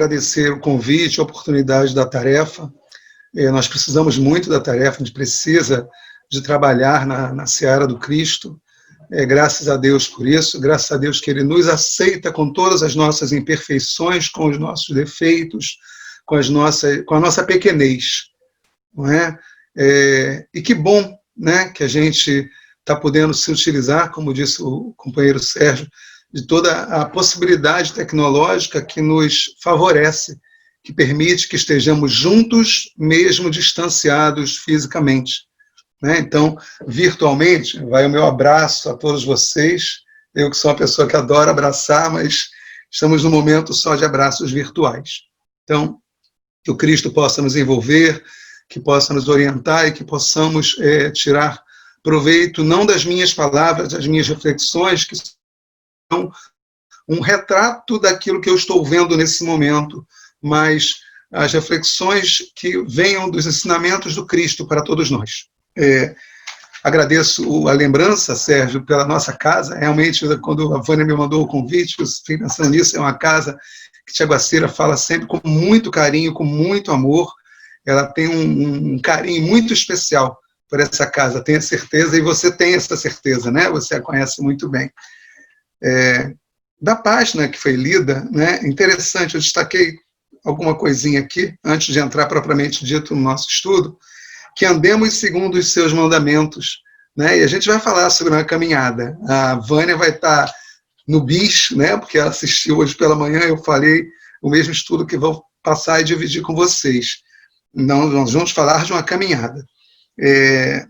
agradecer o convite, a oportunidade da tarefa. Nós precisamos muito da tarefa, a gente precisa de trabalhar na seara do Cristo. Graças a Deus por isso, graças a Deus que Ele nos aceita com todas as nossas imperfeições, com os nossos defeitos, com a nossa pequenez. Não é? E que bom, né, que a gente está podendo se utilizar, como disse o companheiro Sérgio, de toda a possibilidade tecnológica que nos favorece, que permite que estejamos juntos, mesmo distanciados fisicamente. Né? Então, virtualmente, vai o meu abraço a todos vocês. Eu que sou uma pessoa que adora abraçar, mas estamos num momento só de abraços virtuais. Então, que o Cristo possa nos envolver, que possa nos orientar e que possamos tirar proveito não das minhas palavras, das minhas reflexões, que são um retrato daquilo que eu estou vendo nesse momento, mas as reflexões que venham dos ensinamentos do Cristo para todos nós. Agradeço a lembrança, Sérgio, pela nossa casa. Realmente, quando a Vânia me mandou o convite, eu fiquei pensando nisso, é uma casa que Tiaguaceira fala sempre com muito carinho, com muito amor. Ela tem um carinho muito especial por essa casa, tenho certeza, e você tem essa certeza, né? Você a conhece muito bem. Da página que foi lida, né, interessante, eu destaquei alguma coisinha aqui, antes de entrar propriamente dito no nosso estudo, que andemos segundo os seus mandamentos, né, e a gente vai falar sobre uma caminhada. A Vânia vai estar no BIS, né, porque ela assistiu hoje pela manhã, eu falei o mesmo estudo que vou passar e dividir com vocês. Nós vamos falar de uma caminhada. E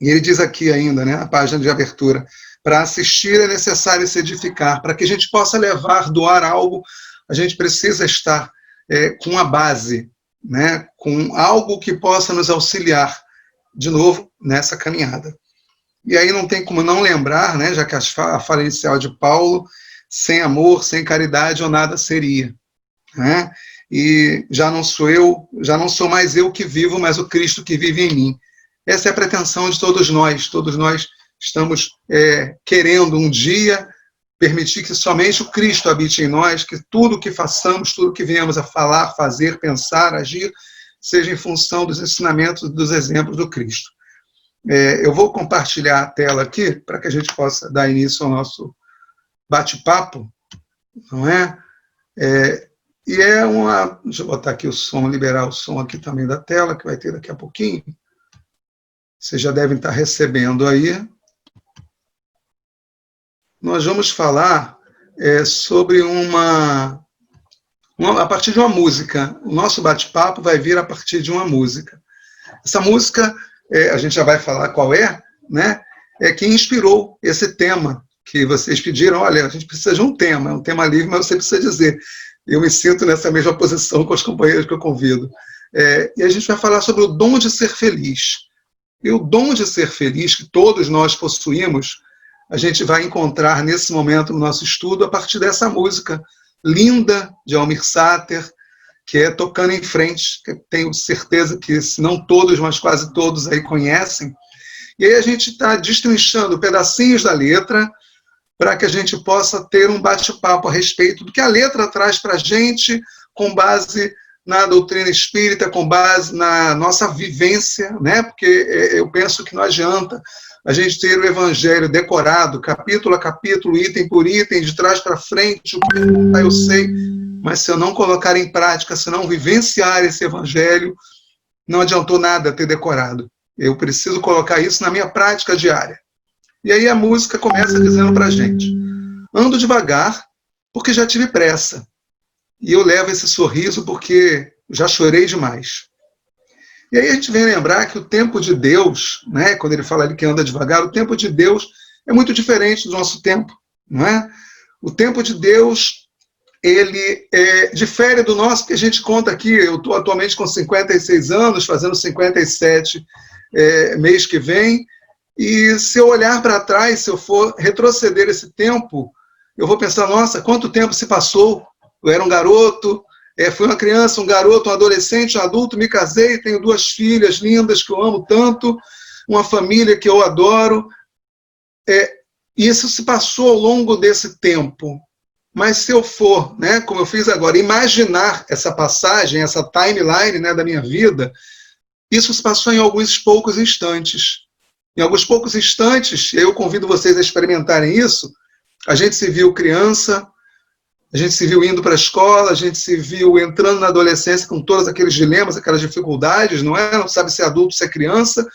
ele diz aqui ainda, né, na página de abertura, para assistir é necessário se edificar. Para que a gente possa doar algo, a gente precisa estar com a base, né, com algo que possa nos auxiliar, de novo, nessa caminhada. E aí não tem como não lembrar, né, já que a fala inicial de Paulo, sem amor, sem caridade, ou nada seria. Né? E já não sou mais eu que vivo, mas o Cristo que vive em mim. Essa é a pretensão de todos nós estamos querendo um dia permitir que somente o Cristo habite em nós, que tudo que façamos, tudo que venhamos a falar, fazer, pensar, agir, seja em função dos ensinamentos, dos exemplos do Cristo. Eu vou compartilhar a tela aqui, para que a gente possa dar início ao nosso bate-papo, não é? Deixa eu botar aqui o som, liberar o som aqui também da tela, que vai ter daqui a pouquinho. Vocês já devem estar recebendo aí. Nós vamos falar sobre a partir de uma música. O nosso bate-papo vai vir a partir de uma música. Essa música, a gente já vai falar qual é, né? É quem inspirou esse tema que vocês pediram. Olha, a gente precisa de um tema livre, mas você precisa dizer. Eu me sinto nessa mesma posição com os companheiros que eu convido. E a gente vai falar sobre o dom de ser feliz. E o dom de ser feliz, que todos nós possuímos, a gente vai encontrar nesse momento no nosso estudo a partir dessa música linda de Almir Sater, que é Tocando em Frente, que tenho certeza que, se não todos, mas quase todos aí conhecem. E aí a gente está destrinchando pedacinhos da letra para que a gente possa ter um bate-papo a respeito do que a letra traz para a gente, com base na doutrina espírita, com base na nossa vivência, né? Porque eu penso que não adianta a gente ter o evangelho decorado, capítulo a capítulo, item por item, de trás para frente, o que eu sei, mas se eu não colocar em prática, se não vivenciar esse evangelho, não adiantou nada ter decorado. Eu preciso colocar isso na minha prática diária. E aí a música começa dizendo para a gente: ando devagar porque já tive pressa, e eu levo esse sorriso porque já chorei demais. E aí a gente vem lembrar que o tempo de Deus, né, quando ele fala ali que anda devagar, o tempo de Deus é muito diferente do nosso tempo, não é? O tempo de Deus, ele difere do nosso, porque a gente conta aqui, eu estou atualmente com 56 anos, fazendo 57 mês que vem, e se eu olhar para trás, se eu for retroceder esse tempo, eu vou pensar, nossa, quanto tempo se passou? Eu era um garoto, fui uma criança, um garoto, um adolescente, um adulto, me casei, tenho 2 filhas lindas que eu amo tanto, uma família que eu adoro. E isso se passou ao longo desse tempo. Mas se eu for, né, como eu fiz agora, imaginar essa passagem, essa timeline, né, da minha vida, isso se passou em alguns poucos instantes. Em alguns poucos instantes, eu convido vocês a experimentarem isso. A gente se viu criança, a gente se viu indo para a escola, a gente se viu entrando na adolescência com todos aqueles dilemas, aquelas dificuldades, não é? Não sabe se é adulto, se é criança.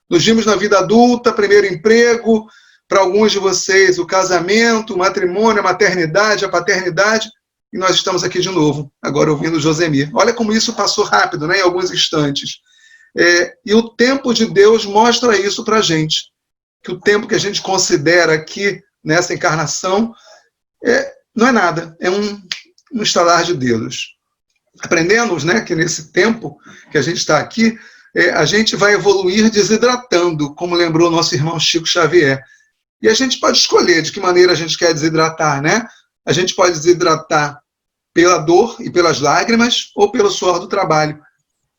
Nos vimos na vida adulta, primeiro emprego, para alguns de vocês o casamento, o matrimônio, a maternidade, a paternidade, e nós estamos aqui de novo, agora ouvindo o Josemir. Olha como isso passou rápido, né, em alguns instantes. E o tempo de Deus mostra isso para a gente, que o tempo que a gente considera aqui, nessa encarnação, não é nada, é um estalar de dedos. Aprendemos, né, que nesse tempo que a gente está aqui, a gente vai evoluir desidratando, como lembrou nosso irmão Chico Xavier. E a gente pode escolher de que maneira a gente quer desidratar, né? A gente pode desidratar pela dor e pelas lágrimas ou pelo suor do trabalho.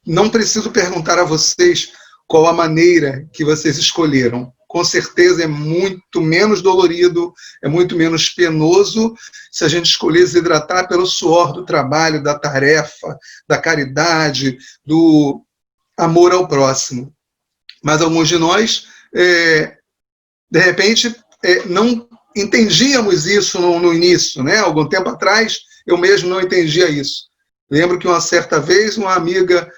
Não preciso perguntar a vocês qual a maneira que vocês escolheram. Com certeza é muito menos dolorido, é muito menos penoso se a gente escolher desidratar pelo suor do trabalho, da tarefa, da caridade, do amor ao próximo. Mas alguns de nós, de repente, não entendíamos isso no início, né? Algum tempo atrás, eu mesmo não entendia isso. Lembro que uma certa vez, uma amiga,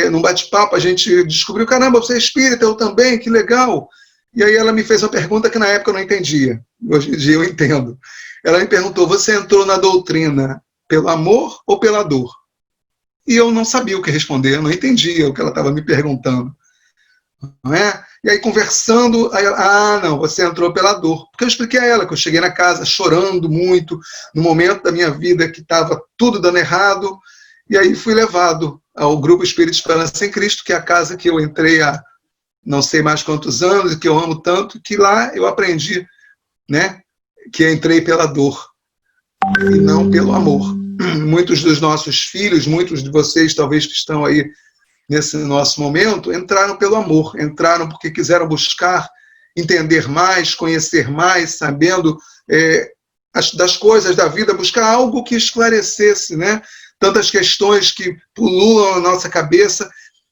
num bate-papo, a gente descobriu, caramba, você é espírita, eu também, que legal. E aí ela me fez uma pergunta que na época eu não entendia. Hoje em dia eu entendo. Ela me perguntou, você entrou na doutrina pelo amor ou pela dor? E eu não sabia o que responder, eu não entendia o que ela estava me perguntando. Não é? E aí conversando, aí ela, não, você entrou pela dor. Porque eu expliquei a ela que eu cheguei na casa chorando muito, no momento da minha vida que estava tudo dando errado, e aí fui levado ao Grupo Espírita Esperança em Cristo, que é a casa que eu entrei há não sei mais quantos anos, e que eu amo tanto, que lá eu aprendi, né, que entrei pela dor e não pelo amor. Muitos dos nossos filhos, muitos de vocês talvez que estão aí nesse nosso momento, entraram pelo amor, entraram porque quiseram buscar entender mais, conhecer mais, sabendo das coisas da vida, buscar algo que esclarecesse, né, tantas questões que pululam na nossa cabeça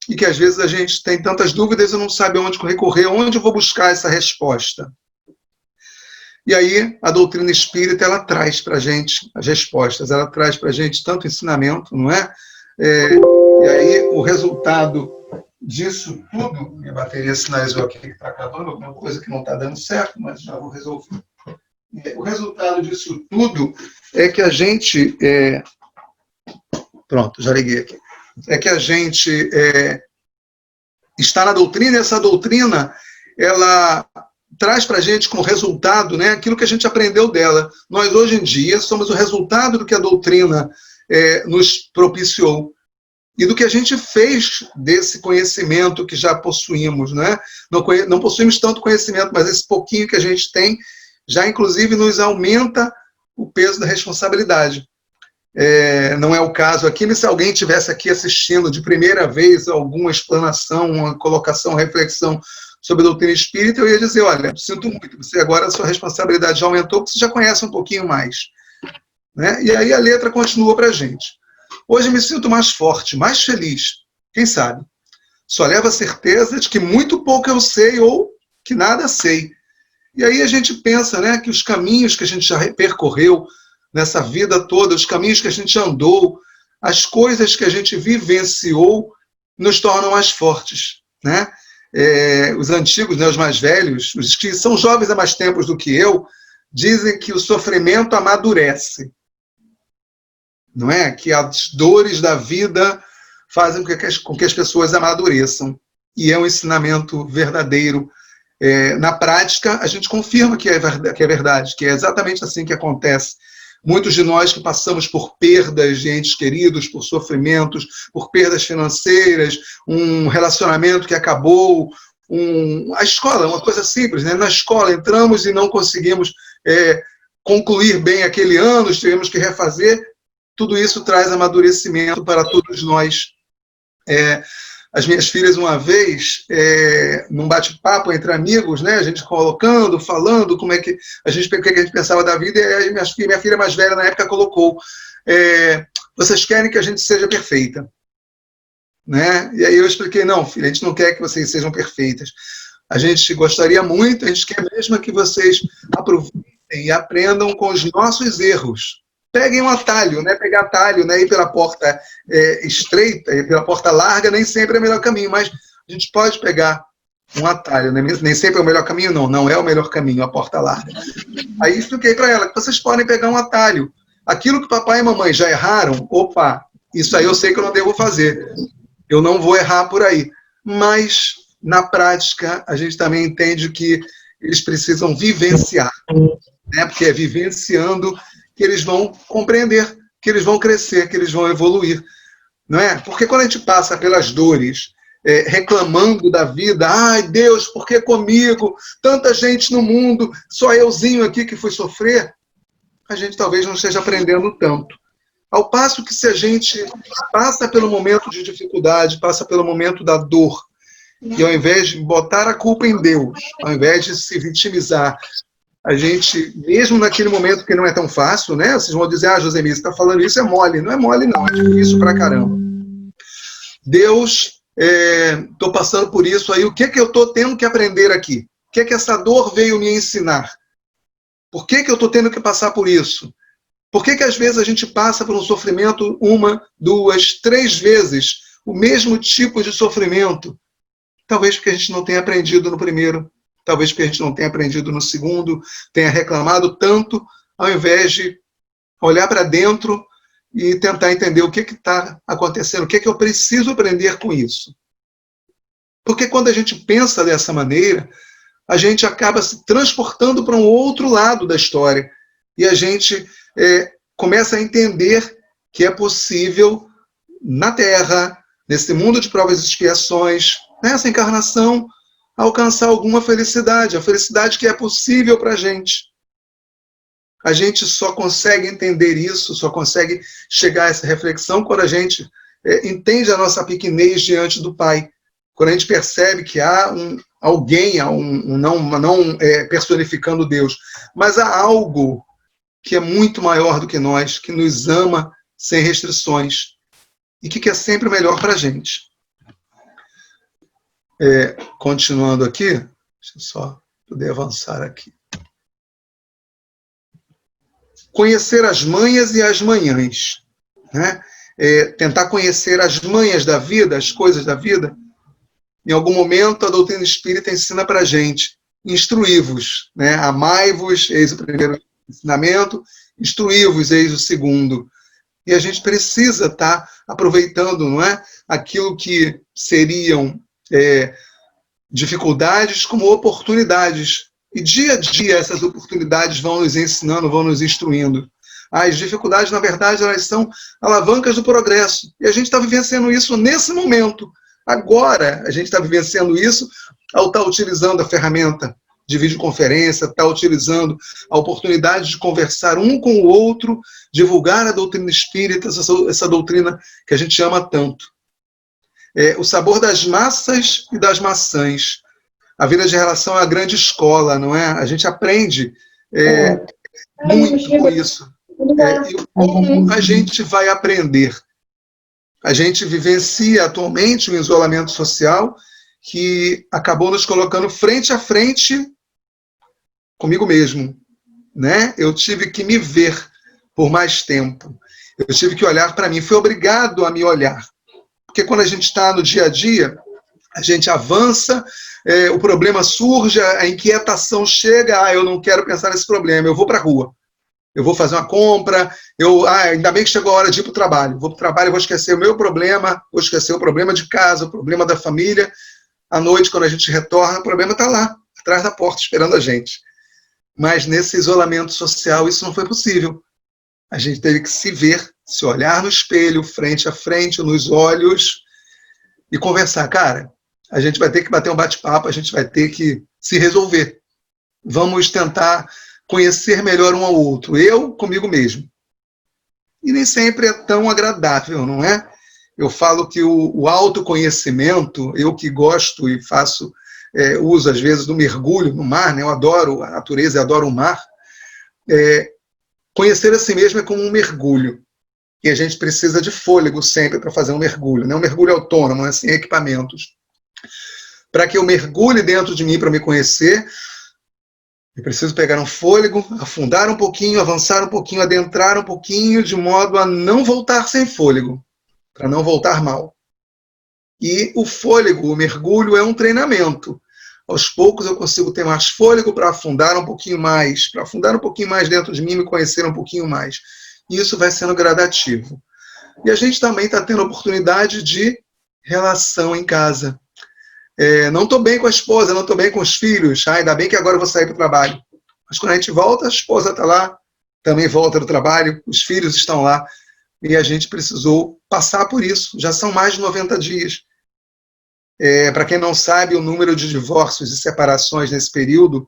e que às vezes a gente tem tantas dúvidas e não sabe onde recorrer, onde eu vou buscar essa resposta. E aí a doutrina espírita, ela traz para a gente as respostas, ela traz para a gente tanto ensinamento, não é? E aí o resultado disso tudo, minha bateria sinalizou aqui que está acabando, alguma coisa que não está dando certo, mas já vou resolver. O resultado disso tudo é que a gente... Pronto, já liguei aqui. É que a gente está na doutrina, e essa doutrina, ela traz para a gente como resultado, né, aquilo que a gente aprendeu dela. Nós, hoje em dia, somos o resultado do que a doutrina nos propiciou e do que a gente fez desse conhecimento que já possuímos, né? Não possuímos tanto conhecimento, mas esse pouquinho que a gente tem já, inclusive, nos aumenta o peso da responsabilidade. Não é o caso aqui, mas se alguém estivesse aqui assistindo de primeira vez alguma explanação, uma colocação, uma reflexão sobre a doutrina espírita, eu ia dizer, olha, sinto muito, você agora a sua responsabilidade já aumentou, porque você já conhece um pouquinho mais. Né? E aí a letra continua para a gente. Hoje eu me sinto mais forte, mais feliz, quem sabe? Só levo a certeza de que muito pouco eu sei ou que nada sei. E aí a gente pensa, né, que os caminhos que a gente já percorreu nessa vida toda, os caminhos que a gente andou, as coisas que a gente vivenciou, nos tornam mais fortes, né? Os antigos, né, os mais velhos, os que são jovens há mais tempos do que eu, dizem que o sofrimento amadurece. Não é? Que as dores da vida fazem com que as pessoas amadureçam. E é um ensinamento verdadeiro. Na prática, a gente confirma que é verdade, que é exatamente assim que acontece. Muitos de nós que passamos por perdas de entes queridos, por sofrimentos, por perdas financeiras, um relacionamento que acabou, a escola, uma coisa simples, né? Na escola entramos e não conseguimos concluir bem aquele ano, tivemos que refazer. Tudo isso traz amadurecimento para todos nós. as minhas filhas uma vez, num bate-papo entre amigos, né, a gente colocando, falando como é que o que a gente pensava da vida, e aí minha filha mais velha na época colocou, vocês querem que a gente seja perfeita, né? E aí eu expliquei, não, filha, a gente não quer que vocês sejam perfeitas, a gente gostaria muito, a gente quer mesmo que vocês aproveitem e aprendam com os nossos erros. Peguem um atalho, né? Pegar atalho, né? Ir pela porta estreita, ir pela porta larga, nem sempre é o melhor caminho, mas a gente pode pegar um atalho, né? Nem sempre é o melhor caminho, não é o melhor caminho, a porta larga. Aí expliquei para ela que vocês podem pegar um atalho. Aquilo que papai e mamãe já erraram, opa, isso aí eu sei que eu não devo fazer. Eu não vou errar por aí. Mas, na prática, a gente também entende que eles precisam vivenciar, né? Porque é vivenciando que eles vão compreender, que eles vão crescer, que eles vão evoluir, não é? Porque quando a gente passa pelas dores, reclamando da vida, ai Deus, por que comigo? Tanta gente no mundo, só euzinho aqui que fui sofrer, a gente talvez não esteja aprendendo tanto. Ao passo que se a gente passa pelo momento de dificuldade, passa pelo momento da dor, e ao invés de botar a culpa em Deus, ao invés de se vitimizar, a gente, mesmo naquele momento que não é tão fácil, né? Vocês vão dizer, Josemir, você está falando isso, é mole. Não é mole, não, é difícil pra caramba. Deus, estou passando por isso aí, o que eu estou tendo que aprender aqui? O que essa dor veio me ensinar? Por que eu estou tendo que passar por isso? Por que às vezes a gente passa por um sofrimento 1, 2, 3 vezes, o mesmo tipo de sofrimento? Talvez porque a gente não tenha aprendido no primeiro, talvez porque a gente não tenha aprendido no segundo, tenha reclamado tanto, ao invés de olhar para dentro e tentar entender o que está acontecendo, o que eu preciso aprender com isso. Porque quando a gente pensa dessa maneira, a gente acaba se transportando para um outro lado da história. E a gente começa a entender que é possível, na Terra, nesse mundo de provas e expiações, nessa encarnação, alcançar alguma felicidade, a felicidade que é possível para a gente. A gente só consegue entender isso, só consegue chegar a essa reflexão quando a gente entende a nossa pequenez diante do Pai. Quando a gente percebe que há alguém, não personificando Deus, mas há algo que é muito maior do que nós, que nos ama sem restrições e que quer sempre o melhor para a gente. Continuando aqui, deixa eu só poder avançar aqui. Conhecer as manhas e as manhãs, né? Tentar conhecer as manhas da vida, as coisas da vida. Em algum momento, a doutrina espírita ensina para a gente, instruí-vos, né? Amai-vos, eis o primeiro ensinamento, instruí-vos, eis o segundo. E a gente precisa estar aproveitando, não é? Aquilo que seriam dificuldades como oportunidades. E dia a dia essas oportunidades vão nos ensinando, vão nos instruindo. As dificuldades, na verdade, elas são alavancas do progresso. E a gente está vivenciando isso nesse momento. Agora, a gente está vivenciando isso ao estar utilizando a ferramenta de videoconferência, estar utilizando a oportunidade de conversar um com o outro, divulgar a doutrina espírita, essa doutrina que a gente ama tanto. O sabor das massas e das maçãs. A vida de relação é a grande escola, não é? A gente aprende muito com isso. E como a gente vai aprender? A gente vivencia atualmente um isolamento social que acabou nos colocando frente a frente comigo mesmo, né? Eu tive que me ver por mais tempo. Eu tive que olhar para mim. Fui obrigado a me olhar. Porque quando a gente está no dia a dia, a gente avança, o problema surge, a inquietação chega, eu não quero pensar nesse problema, eu vou para a rua. Eu vou fazer uma compra, ainda bem que chegou a hora de ir para o trabalho. Vou para o trabalho e vou esquecer o meu problema, vou esquecer o problema de casa, o problema da família. À noite, quando a gente retorna, o problema está lá, atrás da porta, esperando a gente. Mas nesse isolamento social, isso não foi possível. A gente teve que se ver, se olhar no espelho, frente a frente, nos olhos, e conversar. Cara, a gente vai ter que bater um bate-papo, a gente vai ter que se resolver. Vamos tentar conhecer melhor um ao outro, eu comigo mesmo. E nem sempre é tão agradável, não é? Eu falo que o autoconhecimento, eu que gosto e faço uso, às vezes, do mergulho no mar, né? Eu adoro a natureza e adoro o mar. Conhecer a si mesmo é como um mergulho. E a gente precisa de fôlego sempre para fazer um mergulho, né? Um mergulho autônomo, né? Sem equipamentos. Para que eu mergulhe dentro de mim para me conhecer, eu preciso pegar um fôlego, afundar um pouquinho, avançar um pouquinho, adentrar um pouquinho, de modo a não voltar sem fôlego, para não voltar mal. E o fôlego, o mergulho, é um treinamento. Aos poucos eu consigo ter mais fôlego para afundar um pouquinho mais dentro de mim, me conhecer um pouquinho mais. E isso vai sendo gradativo. E a gente também está tendo a oportunidade de relação em casa. Não estou bem com a esposa, não estou bem com os filhos, ainda bem que agora eu vou sair para o trabalho. Mas quando a gente volta, a esposa está lá, também volta do trabalho, os filhos estão lá, e a gente precisou passar por isso. Já são mais de 90 dias. Para quem não sabe, o número de divórcios e separações nesse período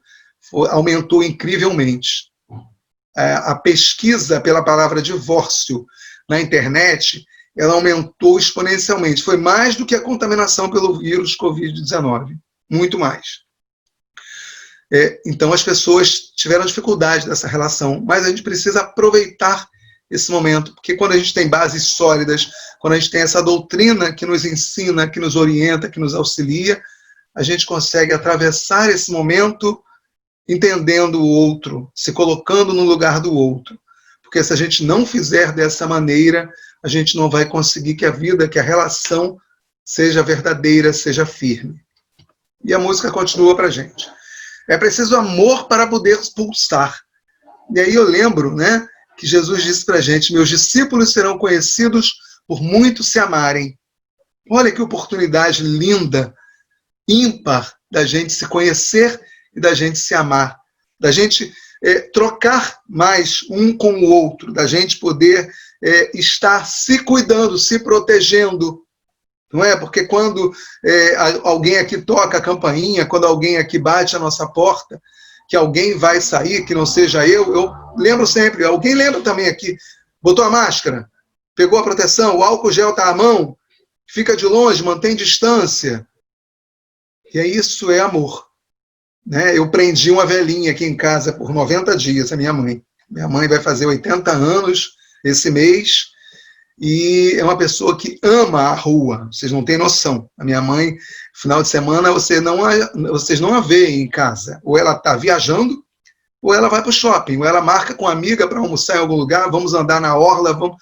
aumentou incrivelmente. A pesquisa pela palavra divórcio na internet, ela aumentou exponencialmente. Foi mais do que a contaminação pelo vírus Covid-19. Muito mais. Então, as pessoas tiveram dificuldade dessa relação, mas a gente precisa aproveitar esse momento, porque quando a gente tem bases sólidas, quando a gente tem essa doutrina que nos ensina, que nos orienta, que nos auxilia, a gente consegue atravessar esse momento entendendo o outro, se colocando no lugar do outro. Porque se a gente não fizer dessa maneira, a gente não vai conseguir que a vida, que a relação seja verdadeira, seja firme. E a música continua para a gente. É preciso amor para poder pulsar. E aí eu lembro, né, que Jesus disse para a gente: meus discípulos serão conhecidos por muito se amarem. Olha que oportunidade linda, ímpar, da gente se conhecer e da gente se amar, da gente trocar mais um com o outro, da gente poder estar se cuidando, se protegendo, não é? Porque quando alguém aqui toca a campainha, quando alguém aqui bate a nossa porta, que alguém vai sair, que não seja eu lembro sempre, alguém lembra também aqui, botou a máscara, pegou a proteção, o álcool gel está à mão, fica de longe, mantém distância. E isso é amor. Né? Eu prendi uma velhinha aqui em casa por 90 dias, a minha mãe. Minha mãe vai fazer 80 anos esse mês e é uma pessoa que ama a rua, vocês não têm noção. A minha mãe, final de semana, vocês não a veem em casa. Ou ela está viajando, ou ela vai para o shopping, ou ela marca com uma amiga para almoçar em algum lugar, vamos andar na orla, vamos...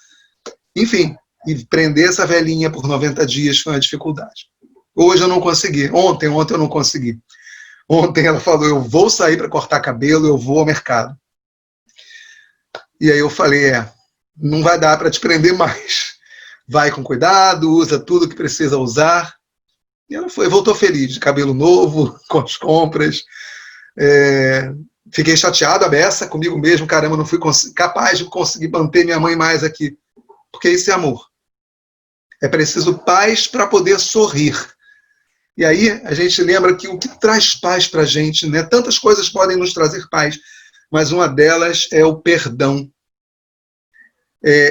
Enfim, e prender essa velhinha por 90 dias foi uma dificuldade. Hoje eu não consegui, ontem eu não consegui. Ontem ela falou, eu vou sair para cortar cabelo, eu vou ao mercado. E aí eu falei, não vai dar para te prender mais. Vai com cuidado, usa tudo que precisa usar. E ela voltou feliz, de cabelo novo, com as compras. Fiquei chateado, a beça comigo mesmo, caramba, não fui capaz de conseguir manter minha mãe mais aqui. Porque isso é amor. É preciso paz para poder sorrir. E aí a gente lembra que o que traz paz para a gente, né? Tantas coisas podem nos trazer paz, mas uma delas é o perdão.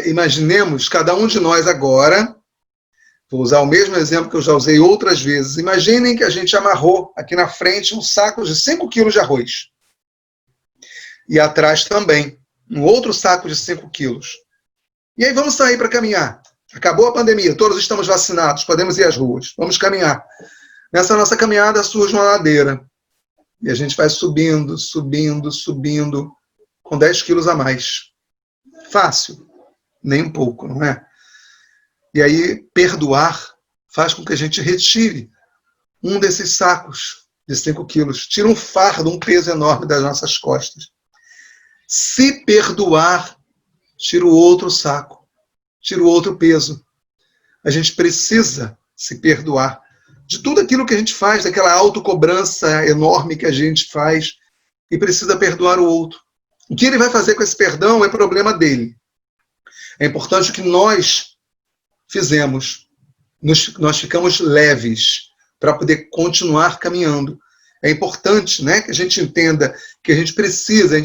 Imaginemos, cada um de nós agora, vou usar o mesmo exemplo que eu já usei outras vezes, imaginem que a gente amarrou aqui na frente um saco de 5 quilos de arroz. E atrás também, um outro saco de 5 quilos. E aí vamos sair para caminhar. Acabou a pandemia, todos estamos vacinados, podemos ir às ruas, vamos caminhar. Nessa nossa caminhada surge uma ladeira. E a gente vai subindo, subindo, subindo, com 10 quilos a mais. Fácil. Nem um pouco, não é? E aí, perdoar faz com que a gente retire um desses sacos de 5 quilos. Tira um fardo, um peso enorme das nossas costas. Se perdoar, tira o outro saco. Tira o outro peso. A gente precisa se perdoar de tudo aquilo que a gente faz, daquela autocobrança enorme que a gente faz, e precisa perdoar o outro. O que ele vai fazer com esse perdão é problema dele. É importante o que nós fizemos. Nós ficamos leves para poder continuar caminhando. É importante, né, que a gente entenda que a gente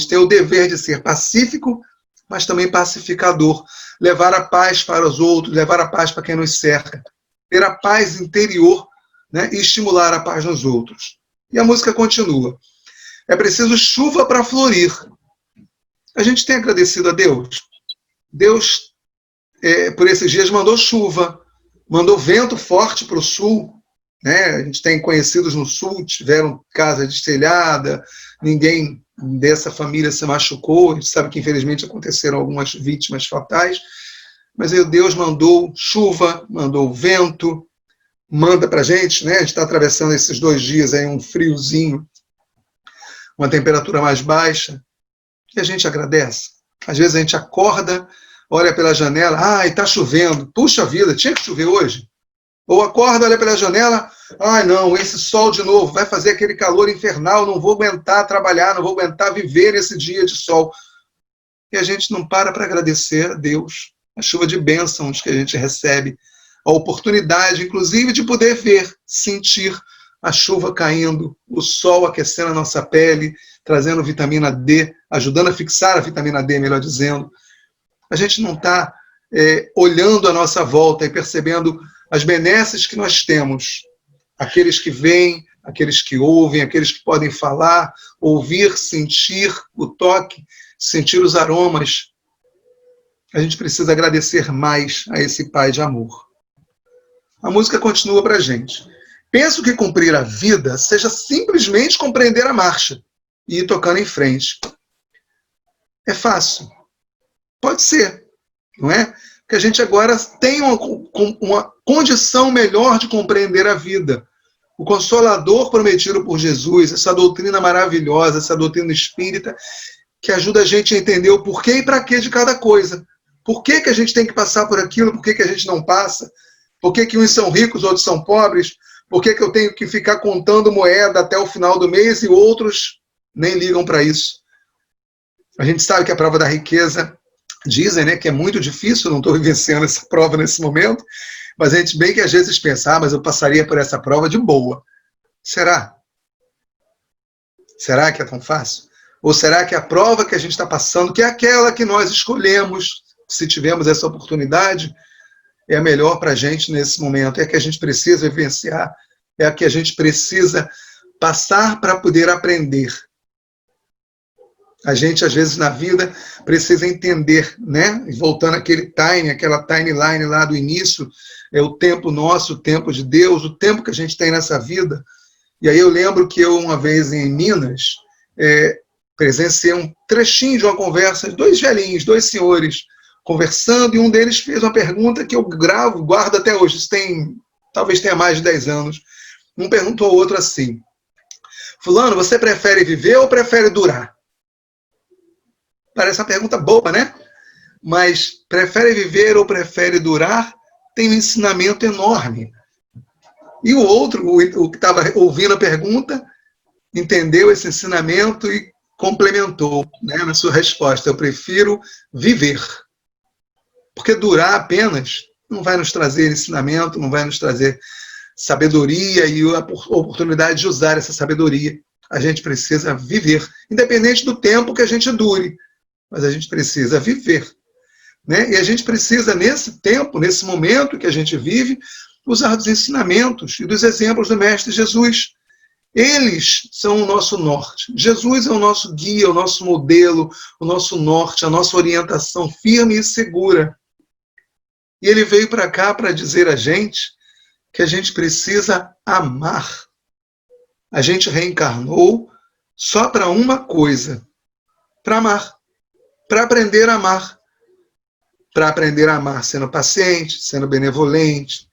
tem o dever de ser pacífico mas também pacificador. Levar a paz para os outros, levar a paz para quem nos cerca. Ter a paz interior, né, e estimular a paz nos outros. E a música continua. É preciso chuva para florir. A gente tem agradecido a Deus. Deus, por esses dias, mandou chuva, mandou vento forte para o sul. Né? A gente tem conhecidos no sul, tiveram casa destelhada, ninguém dessa família se machucou. A gente sabe que, infelizmente, aconteceram algumas vítimas fatais. Mas aí Deus mandou chuva, mandou vento, manda para a gente, né? A gente está atravessando esses 2 dias aí, um friozinho, uma temperatura mais baixa, e a gente agradece. Às vezes a gente acorda, olha pela janela, está chovendo, puxa vida, tinha que chover hoje. Ou acorda, olha pela janela, não, esse sol de novo, vai fazer aquele calor infernal, não vou aguentar trabalhar, não vou aguentar viver nesse dia de sol. E a gente não para agradecer a Deus, a chuva de bênçãos que a gente recebe, a oportunidade, inclusive, de poder ver, sentir a chuva caindo, o sol aquecendo a nossa pele, trazendo vitamina D, ajudando a fixar a vitamina D, melhor dizendo. A gente não está olhando à nossa volta e percebendo as benesses que nós temos. Aqueles que veem, aqueles que ouvem, aqueles que podem falar, ouvir, sentir o toque, sentir os aromas. A gente precisa agradecer mais a esse Pai de amor. A música continua para a gente. Penso que cumprir a vida seja simplesmente compreender a marcha e ir tocando em frente. É fácil. Pode ser, não é? Porque a gente agora tem uma condição melhor de compreender a vida. O Consolador prometido por Jesus, essa doutrina maravilhosa, essa doutrina espírita, que ajuda a gente a entender o porquê e para quê de cada coisa. Por que a gente tem que passar por aquilo, por que a gente não passa? Por que uns são ricos, outros são pobres? Por que eu tenho que ficar contando moeda até o final do mês e outros nem ligam para isso? A gente sabe que a prova da riqueza, dizem, né, que é muito difícil, não estou vivenciando essa prova nesse momento, mas a gente bem que às vezes pensa, mas eu passaria por essa prova de boa. Será? Será que é tão fácil? Ou será que a prova que a gente está passando, que é aquela que nós escolhemos, se tivermos essa oportunidade, é a melhor para a gente nesse momento, é a que a gente precisa vivenciar, é a que a gente precisa passar para poder aprender. A gente, às vezes, na vida, precisa entender, né? Voltando àquele aquela timeline lá do início, é o tempo nosso, o tempo de Deus, o tempo que a gente tem nessa vida. E aí eu lembro que eu, uma vez em Minas, presenciei um trechinho de uma conversa de 2 velhinhos, 2 senhores, conversando, e um deles fez uma pergunta que eu guardo até hoje, isso talvez tenha mais de 10 anos. Um perguntou ao outro assim: fulano, você prefere viver ou prefere durar? Parece uma pergunta boba, né? Mas prefere viver ou prefere durar? Tem um ensinamento enorme. E o outro, o que estava ouvindo a pergunta, entendeu esse ensinamento e complementou, né, na sua resposta: eu prefiro viver. Porque durar apenas não vai nos trazer ensinamento, não vai nos trazer sabedoria e a oportunidade de usar essa sabedoria. A gente precisa viver, independente do tempo que a gente dure, mas a gente precisa viver, né? E a gente precisa, nesse tempo, nesse momento que a gente vive, usar dos ensinamentos e dos exemplos do Mestre Jesus. Eles são o nosso norte. Jesus é o nosso guia, o nosso modelo, o nosso norte, a nossa orientação firme e segura. E ele veio para cá para dizer a gente que a gente precisa amar. A gente reencarnou só para uma coisa: para amar, para aprender a amar. Para aprender a amar sendo paciente, sendo benevolente,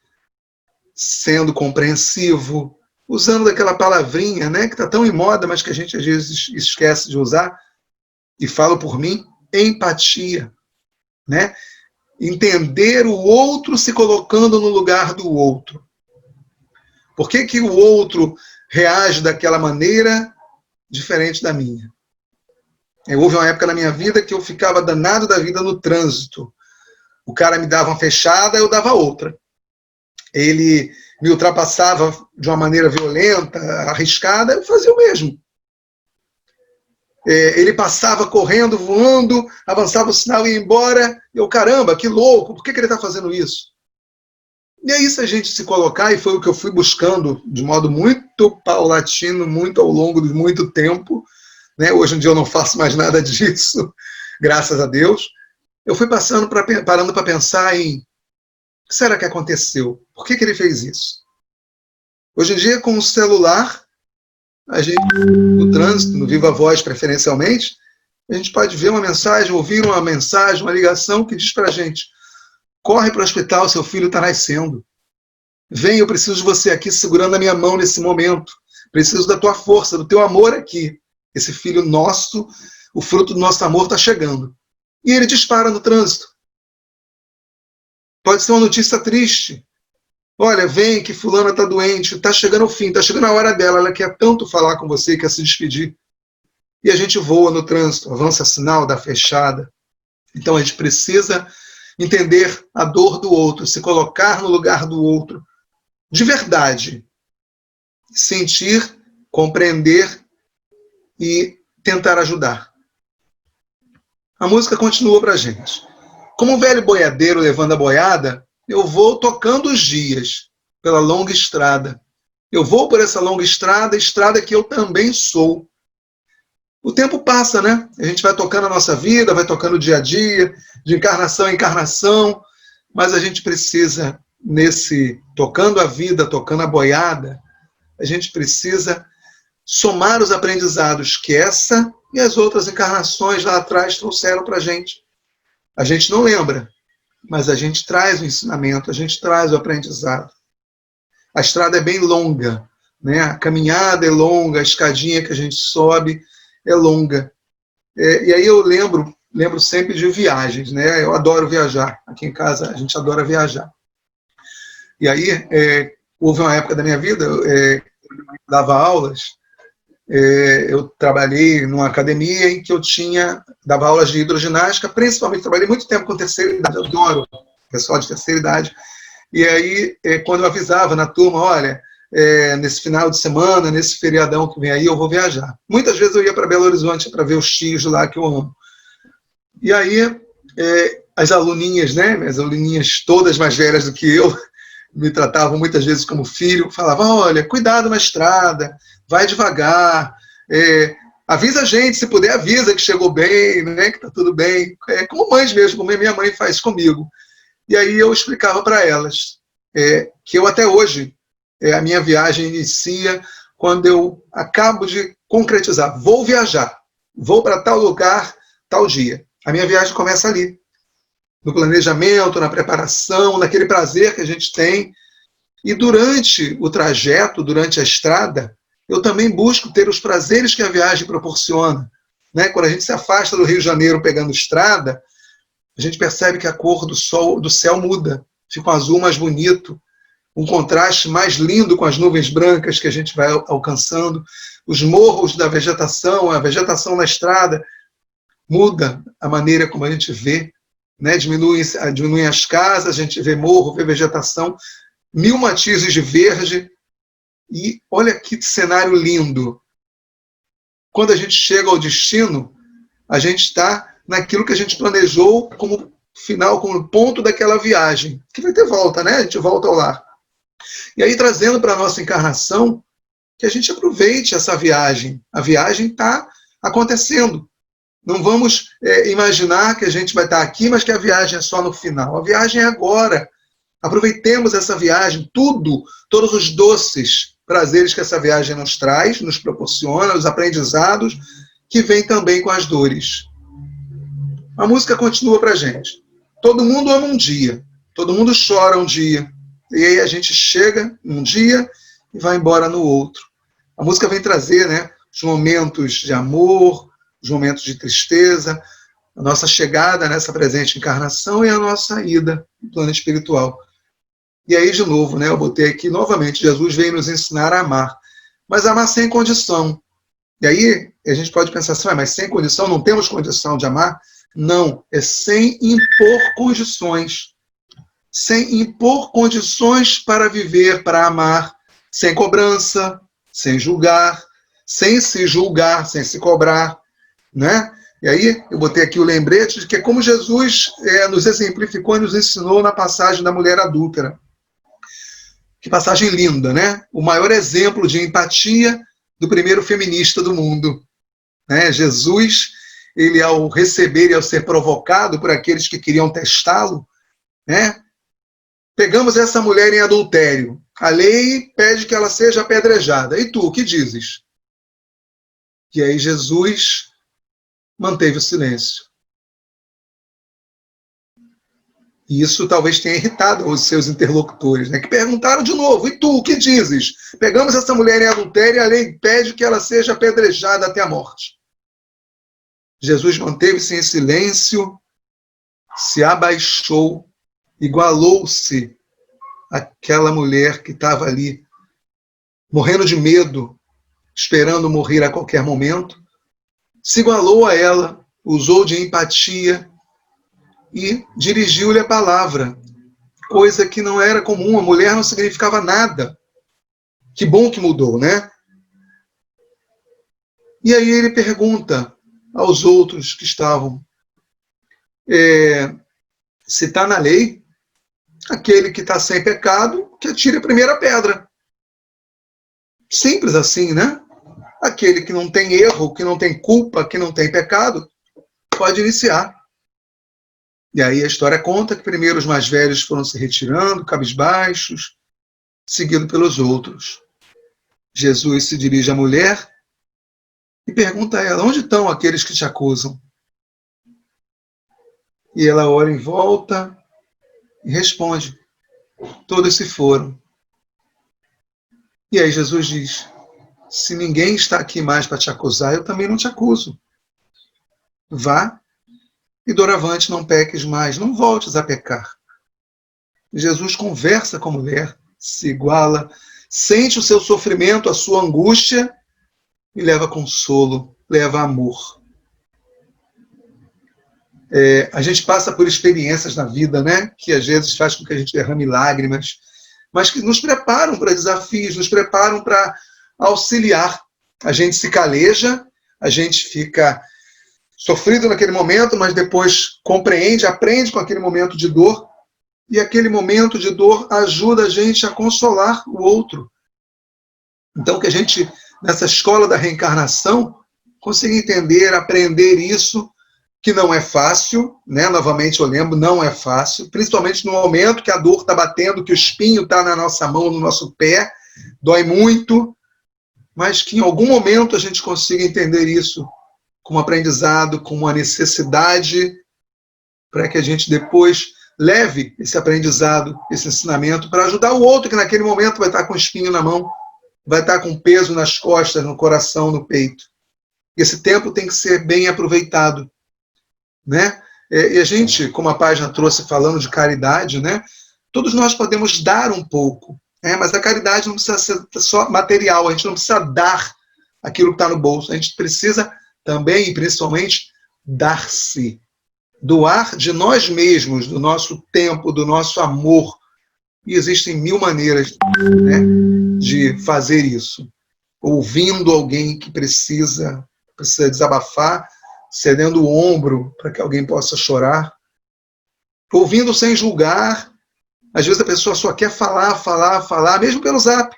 sendo compreensivo, usando aquela palavrinha, né, que está tão em moda, mas que a gente às vezes esquece de usar, e falo por mim, empatia, né? Entender o outro se colocando no lugar do outro. Por que o outro reage daquela maneira diferente da minha? Houve uma época na minha vida que eu ficava danado da vida no trânsito. O cara me dava uma fechada, eu dava outra. Ele me ultrapassava de uma maneira violenta, arriscada, eu fazia o mesmo. Ele passava correndo, voando, avançava o sinal e ia embora. Eu, caramba, que louco, por que ele está fazendo isso? E aí, se a gente se colocar, e foi o que eu fui buscando de modo muito paulatino, muito ao longo de muito tempo, né? Hoje em dia eu não faço mais nada disso, graças a Deus. Eu fui parando para pensar em: o que será que aconteceu? Por que ele fez isso? Hoje em dia, com o celular, a gente, no trânsito, no Viva Voz preferencialmente, a gente pode ver uma mensagem, ouvir uma mensagem, uma ligação que diz para a gente: corre para o hospital, seu filho está nascendo. Vem, eu preciso de você aqui segurando a minha mão nesse momento. Preciso da tua força, do teu amor aqui. Esse filho nosso, o fruto do nosso amor está chegando. E ele dispara no trânsito. Pode ser uma notícia triste. Olha, vem que fulana está doente, está chegando ao fim, está chegando a hora dela, ela quer tanto falar com você, quer se despedir. E a gente voa no trânsito, avança sinal, dá fechada. Então a gente precisa entender a dor do outro, se colocar no lugar do outro, de verdade. Sentir, compreender e tentar ajudar. A música continua pra gente. Como um velho boiadeiro levando a boiada, eu vou tocando os dias pela longa estrada. Eu vou por essa longa estrada, estrada que eu também sou. O tempo passa, né? A gente vai tocando a nossa vida, vai tocando o dia a dia, de encarnação em encarnação, mas a gente precisa, tocando a vida, tocando a boiada, a gente precisa somar os aprendizados que essa e as outras encarnações lá atrás trouxeram para a gente. A gente não lembra, mas a gente traz o ensinamento, a gente traz o aprendizado. A estrada é bem longa, né? A caminhada é longa, a escadinha que a gente sobe é longa. E aí eu lembro sempre de viagens, né? Eu adoro viajar. Aqui em casa a gente adora viajar. E aí houve uma época da minha vida, eu dava aulas, eu trabalhei numa academia em que eu dava aulas de hidroginástica, principalmente trabalhei muito tempo com terceira idade, eu adoro pessoal de terceira idade. E aí, quando eu avisava na turma, olha, nesse final de semana, nesse feriadão que vem aí, eu vou viajar. Muitas vezes eu ia para Belo Horizonte para ver os tios lá que eu amo. E aí, as aluninhas, né, as aluninhas todas mais velhas do que eu, me tratavam muitas vezes como filho, falavam: olha, cuidado na estrada, vai devagar, avisa a gente, se puder avisa que chegou bem, né, que está tudo bem. Como mães mesmo, como minha mãe faz comigo. E aí eu explicava para elas que eu até hoje, a minha viagem inicia quando eu acabo de concretizar. Vou viajar, vou para tal lugar, tal dia. A minha viagem começa ali, no planejamento, na preparação, naquele prazer que a gente tem. E durante o trajeto, durante a estrada, eu também busco ter os prazeres que a viagem proporciona. Né? Quando a gente se afasta do Rio de Janeiro pegando estrada, a gente percebe que a cor do céu muda, fica um azul mais bonito, um contraste mais lindo com as nuvens brancas que a gente vai alcançando, os morros da vegetação, a vegetação na estrada, muda a maneira como a gente vê, né? Diminuem as casas, a gente vê morro, vê vegetação, 1000 matizes de verde, e olha que cenário lindo. Quando a gente chega ao destino, a gente está naquilo que a gente planejou como final, como ponto daquela viagem, que vai ter volta, né? A gente volta ao lar. E aí, trazendo para a nossa encarnação, que a gente aproveite essa viagem. A viagem está acontecendo. Não vamos imaginar que a gente vai estar aqui, mas que a viagem é só no final. A viagem é agora. Aproveitemos essa viagem, todos os doces prazeres que essa viagem nos traz, nos proporciona, os aprendizados, que vêm também com as dores. A música continua para a gente. Todo mundo ama um dia, todo mundo chora um dia, e aí a gente chega num dia e vai embora no outro. A música vem trazer, né, os momentos de amor, os momentos de tristeza, a nossa chegada nessa presente encarnação e a nossa ida no plano espiritual. E aí, de novo, né, eu botei aqui novamente, Jesus veio nos ensinar a amar, mas amar sem condição. E aí a gente pode pensar assim: mas sem condição, não temos condição de amar? Não, é sem impor condições. Sem impor condições para viver, para amar, sem cobrança, sem julgar, sem se cobrar, né? E aí eu botei aqui o lembrete de que é como Jesus nos exemplificou e nos ensinou na passagem da mulher adúltera. Que passagem linda, né? O maior exemplo de empatia do primeiro feminista do mundo, né? Jesus, ele ao receber e ao ser provocado por aqueles que queriam testá-lo, né? Pegamos essa mulher em adultério. A lei pede que ela seja apedrejada. E tu, o que dizes? E aí Jesus manteve o silêncio. E isso talvez tenha irritado os seus interlocutores, né? Que perguntaram de novo, e tu, o que dizes? Pegamos essa mulher em adultério e a lei pede que ela seja apedrejada até a morte. Jesus manteve-se em silêncio, se abaixou, igualou-se àquela mulher que estava ali, morrendo de medo, esperando morrer a qualquer momento, se igualou a ela, usou de empatia e dirigiu-lhe a palavra, coisa que não era comum, a mulher não significava nada. Que bom que mudou, né? E aí ele pergunta aos outros que estavam, se está na lei, aquele que está sem pecado, que atire a primeira pedra. Simples assim, né? Aquele que não tem erro, que não tem culpa, que não tem pecado, pode iniciar. E aí a história conta que primeiro os mais velhos foram se retirando, cabisbaixos, seguido pelos outros. Jesus se dirige à mulher e pergunta a ela, onde estão aqueles que te acusam? E ela olha em volta e responde, todos se foram. E aí Jesus diz, se ninguém está aqui mais para te acusar, eu também não te acuso. Vá e doravante não peques mais, não voltes a pecar. Jesus conversa com a mulher, se iguala, sente o seu sofrimento, a sua angústia e leva consolo, leva amor. A gente passa por experiências na vida, né, que às vezes faz com que a gente derrame lágrimas, mas que nos preparam para desafios, nos preparam para auxiliar. A gente se caleja, a gente fica sofrido naquele momento, mas depois compreende, aprende com aquele momento de dor, e aquele momento de dor ajuda a gente a consolar o outro. Então, que a gente, nessa escola da reencarnação, consiga entender, aprender isso, que não é fácil, né? Novamente eu lembro, não é fácil, principalmente no momento que a dor está batendo, que o espinho está na nossa mão, no nosso pé, dói muito, mas que em algum momento a gente consiga entender isso como aprendizado, como uma necessidade, para que a gente depois leve esse aprendizado, esse ensinamento, para ajudar o outro que naquele momento vai estar com o espinho na mão, vai estar com peso nas costas, no coração, no peito. Esse tempo tem que ser bem aproveitado, né? E a gente, como a página trouxe falando de caridade, né? Todos nós podemos dar um pouco, né? Mas a caridade não precisa ser só material, a gente não precisa dar aquilo que está no bolso, a gente precisa também e principalmente dar-se, doar de nós mesmos, do nosso tempo, do nosso amor. E existem mil maneiras, né, de fazer isso. Ouvindo alguém que precisa desabafar, cedendo o ombro para que alguém possa chorar, ouvindo sem julgar. Às vezes a pessoa só quer falar, mesmo pelo zap,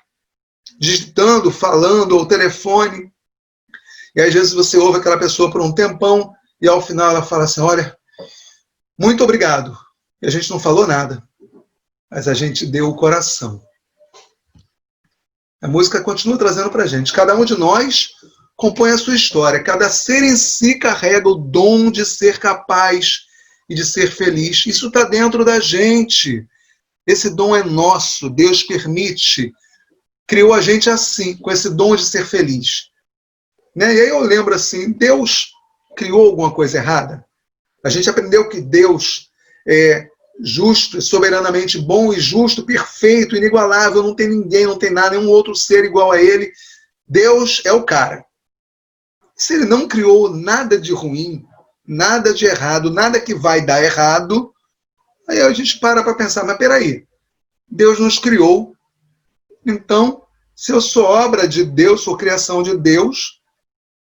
digitando, falando, ao telefone. E às vezes você ouve aquela pessoa por um tempão e ao final ela fala assim, olha, muito obrigado. E a gente não falou nada, mas a gente deu o coração. A música continua trazendo para a gente. Cada um de nós compõe a sua história. Cada ser em si carrega o dom de ser capaz e de ser feliz. Isso está dentro da gente. Esse dom é nosso. Deus permite. Criou a gente assim, com esse dom de ser feliz. Né? E aí eu lembro assim, Deus criou alguma coisa errada? A gente aprendeu que Deus é justo, soberanamente bom e justo, perfeito, inigualável, não tem ninguém, não tem nada, nenhum outro ser igual a ele. Deus é o cara. Se ele não criou nada de ruim, nada de errado, nada que vai dar errado, aí a gente para pensar, mas peraí, Deus nos criou, então, se eu sou obra de Deus, sou criação de Deus,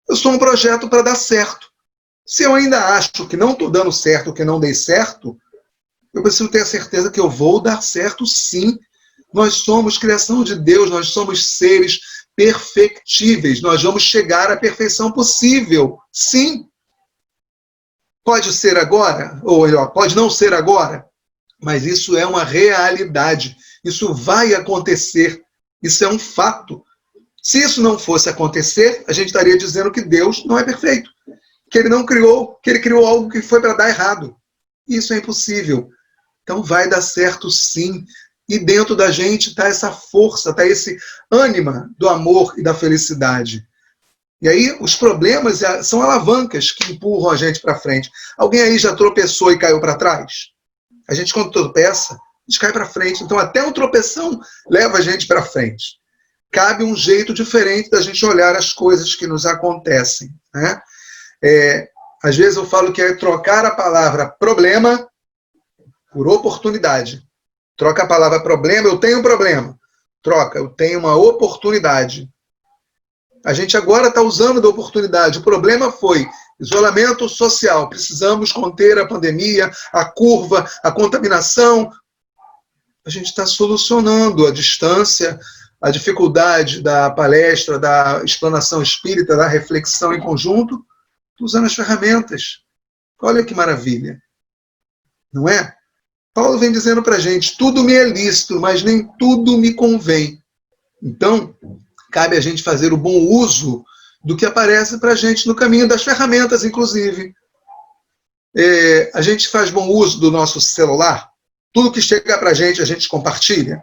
eu sou um projeto para dar certo. Se eu ainda acho que não estou dando certo, que não dei certo, eu preciso ter a certeza que eu vou dar certo sim. Nós somos criação de Deus, nós somos seres perfectíveis, nós vamos chegar à perfeição possível, sim. Pode ser agora, ou melhor, pode não ser agora, mas isso é uma realidade, isso vai acontecer, isso é um fato. Se isso não fosse acontecer, a gente estaria dizendo que Deus não é perfeito, que ele não criou, que ele criou algo que foi para dar errado. Isso é impossível. Então vai dar certo sim. E dentro da gente está essa força, está esse ânima do amor e da felicidade. E aí os problemas são alavancas que empurram a gente para frente. Alguém aí já tropeçou e caiu para trás? A gente, quando tropeça, a gente cai para frente. Então até um tropeção leva a gente para frente. Cabe um jeito diferente da gente olhar as coisas que nos acontecem, né? Às vezes eu falo que é trocar a palavra problema por oportunidade. Troca a palavra problema, eu tenho um problema. Troca, eu tenho uma oportunidade. A gente agora está usando da oportunidade. O problema foi isolamento social. Precisamos conter a pandemia, a curva, a contaminação. A gente está solucionando a distância, a dificuldade da palestra, da explanação espírita, da reflexão em conjunto, usando as ferramentas. Olha que maravilha. Não é? Paulo vem dizendo para a gente, tudo me é lícito, mas nem tudo me convém. Então, cabe a gente fazer o bom uso do que aparece para a gente no caminho das ferramentas, inclusive. A gente faz bom uso do nosso celular, tudo que chega para a gente compartilha.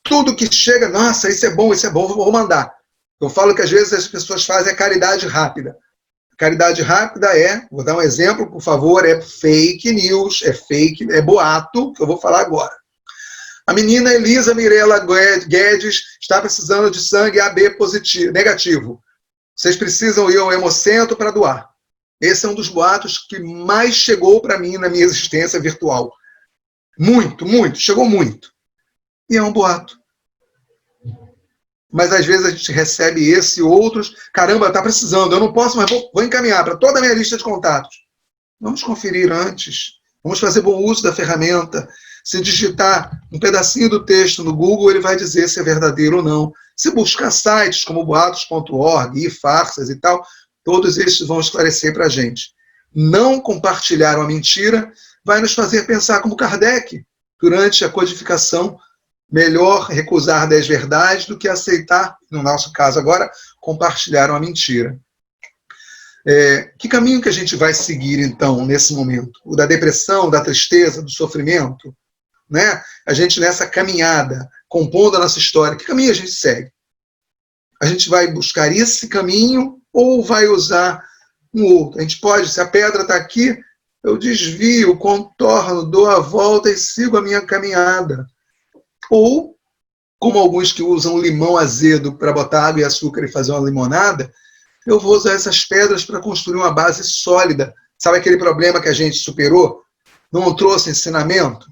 Tudo que chega, nossa, isso é bom, vou mandar. Eu falo que às vezes as pessoas fazem a caridade rápida. Caridade rápida vou dar um exemplo, por favor, é fake news, é boato, que eu vou falar agora. A menina Elisa Mirella Guedes está precisando de sangue AB positivo, negativo. Vocês precisam ir ao Hemocentro para doar. Esse é um dos boatos que mais chegou para mim na minha existência virtual. Muito, chegou muito. E é um boato. Mas às vezes a gente recebe esse e outros. Caramba, está precisando, eu não posso, mas vou encaminhar para toda a minha lista de contatos. Vamos conferir antes. Vamos fazer bom uso da ferramenta. Se digitar um pedacinho do texto no Google, ele vai dizer se é verdadeiro ou não. Se buscar sites como boatos.org, farsas e tal, todos esses vão esclarecer para a gente. Não compartilhar uma mentira vai nos fazer pensar como Kardec, durante a codificação. Melhor recusar 10 verdades do que aceitar, no nosso caso agora, compartilhar uma mentira. Que caminho que a gente vai seguir, então, nesse momento? O da depressão, da tristeza, do sofrimento? Né? A gente nessa caminhada, compondo a nossa história, que caminho a gente segue? A gente vai buscar esse caminho ou vai usar um outro? A gente pode, se a pedra está aqui, eu desvio, contorno, dou a volta e sigo a minha caminhada. Ou, como alguns que usam limão azedo para botar água e açúcar e fazer uma limonada, eu vou usar essas pedras para construir uma base sólida. Sabe aquele problema que a gente superou? Não trouxe ensinamento?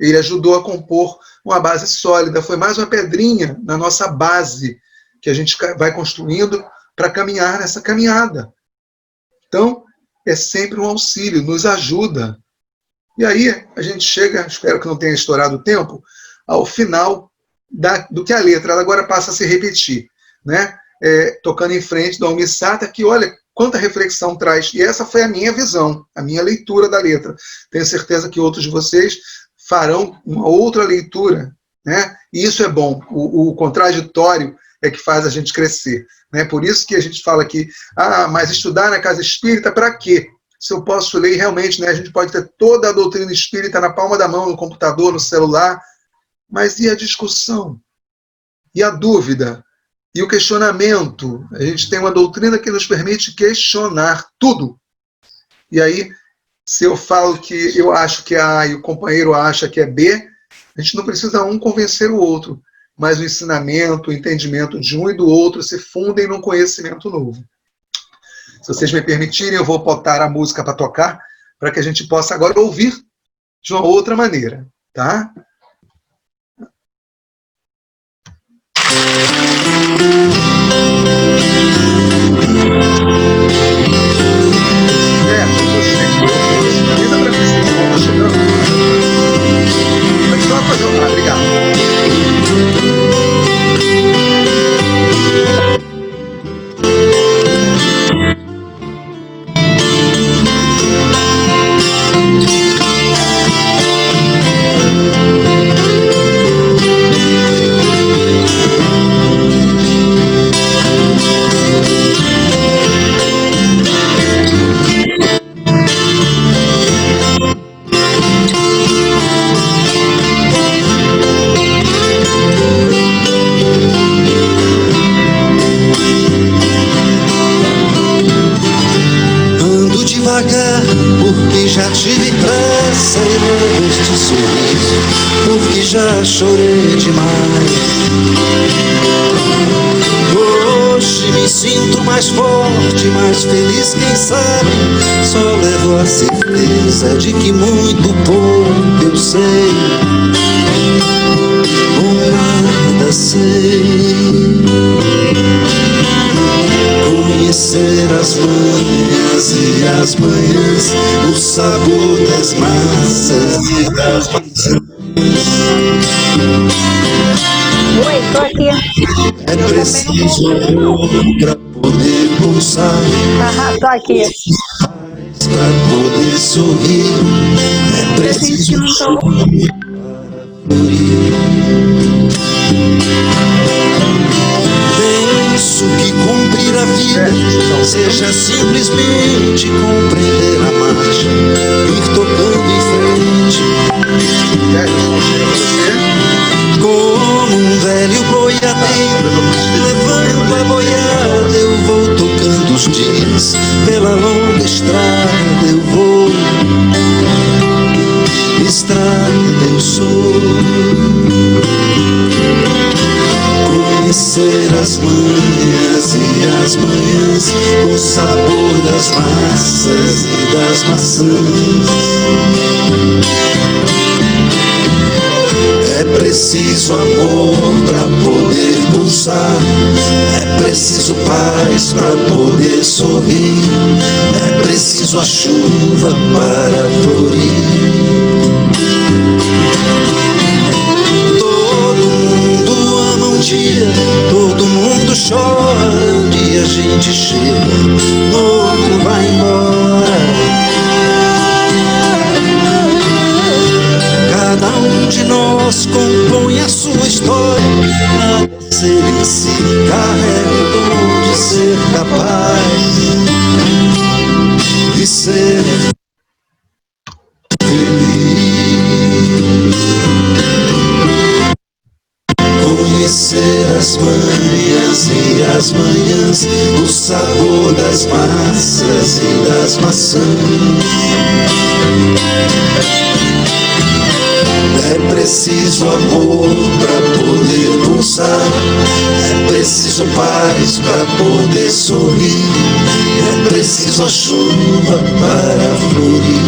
Ele ajudou a compor uma base sólida. Foi mais uma pedrinha na nossa base que a gente vai construindo para caminhar nessa caminhada. Então, é sempre um auxílio, nos ajuda. E aí, a gente chega, espero que não tenha estourado o tempo, ao final do que a letra, ela agora passa a se repetir, né? Tocando em frente do Almissata, que olha quanta reflexão traz. E essa foi a minha visão, a minha leitura da letra. Tenho certeza que outros de vocês farão uma outra leitura, né? E isso é bom. O contraditório é que faz a gente crescer, né? Por isso que a gente fala aqui, mas estudar na casa espírita para quê? Se eu posso ler realmente, né? A gente pode ter toda a doutrina espírita na palma da mão, no computador, no celular, mas e a discussão? E a dúvida? E o questionamento? A gente tem uma doutrina que nos permite questionar tudo. E aí, se eu falo que eu acho que é A e o companheiro acha que é B, a gente não precisa um convencer o outro, mas o ensinamento, o entendimento de um e do outro se fundem num conhecimento novo. Se vocês me permitirem, eu vou botar a música para tocar, para que a gente possa agora ouvir de uma outra maneira, tá? já chorei demais. Hoje me sinto mais forte, mais feliz, quem sabe. Só levo a certeza de que muito pouco eu sei, ou nada sei. Conhecer as manhas e as manhãs, o sabor das massas e das maçãs. Oi, tô aqui. É preciso amor pra poder pulsar, Aham, tô aqui. pra poder sorrir. É preciso Não tô. Penso que cumprir a vida seja simplesmente compreender a marcha, ir tocando em frente, como um velho boiadeiro, levando a boiada. Eu vou tocando os dias pela longa estrada. Eu vou, estrada eu sou. Conhecer as manhas e as manhãs, o sabor das massas e das maçãs. É preciso amor pra poder pulsar, é preciso paz pra poder sorrir, é preciso a chuva para florir. Todo mundo chora, um dia a gente chega, no outro vai embora. Cada um de nós compõe a sua história, nada ser em si carrega o dom de ser capaz de ser feliz. Conhecer as manhas e as manhãs, o sabor das massas e das maçãs. É preciso amor pra poder pulsar, é preciso paz pra poder sorrir, é preciso a chuva para florir.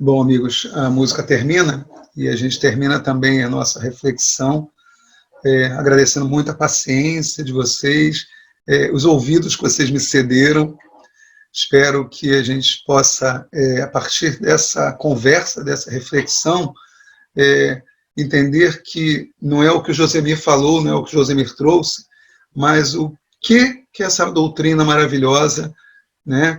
Bom, amigos, a música termina e a gente termina também a nossa reflexão, agradecendo muito a paciência de vocês, os ouvidos que vocês me cederam. Espero que a gente possa, a partir dessa conversa, dessa reflexão, entender que não é o que o Josemir falou, não é o que o Josemir trouxe, mas o que essa doutrina maravilhosa, né,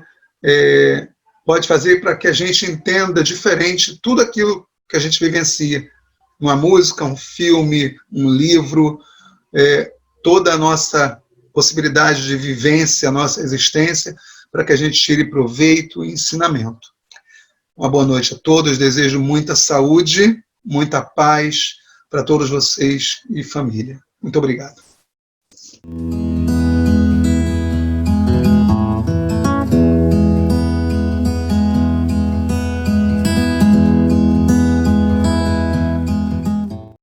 pode fazer para que a gente entenda diferente tudo aquilo que a gente vivencia. Uma música, um filme, um livro, toda a nossa possibilidade de vivência, a nossa existência, para que a gente tire proveito e ensinamento. Uma boa noite a todos, desejo muita saúde, muita paz para todos vocês e família. Muito obrigado.